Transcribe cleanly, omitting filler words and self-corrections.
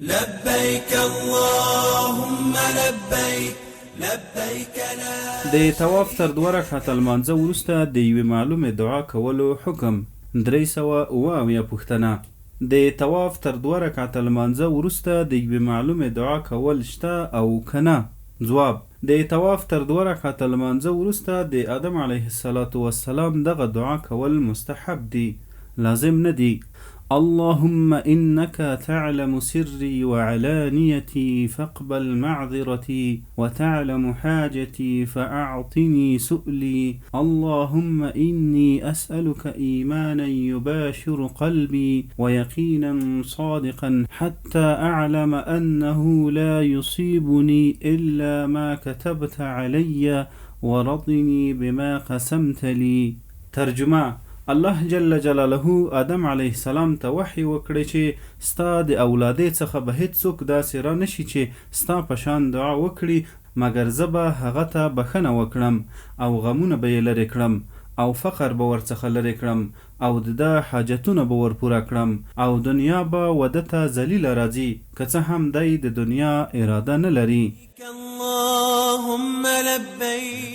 لبيك اللهم لبيك لبيك لا. د طواف تر 2 رکعته لمانځه وروسته د یوې معلومې دعا کولو حکم. 378 پوښتنه: د طواف تر 2 رکعته لمانځه وروسته د یوې معلومې دعا کول شته او که نه؟ ځواب: د طواف تر 2 رکعته لمانځه وروسته د آدم علیه السلام دغه دعا کول مستحب دي، لازم نه دي. اللهم إنك تعلم سري وعلانيتي فاقبل معذرتي وتعلم حاجتي فأعطني سؤلي. اللهم إني أسألك إيمانا يباشر قلبي ويقينا صادقا حتى أعلم أنه لا يصيبني إلا ما كتبت علي ورضني بما قسمت لي. ترجمه: الله جل جلاله آدم علیه السلام ته وحی وکړی چې ستا د اولادې څخه به هیڅوک داسې را نشي چې ستا په شان دعا وکړي مګر زه به هغه ته بخښنه وکړم او غمونه به یې لرې کړم او فقر به ورڅخه لرې کړم او د ده حاجتونه به ورپوره کړم او دنیا به وده ته ذلیله راځي که څه هم دی د دنیا اراده نه لري. اللهم لبیک.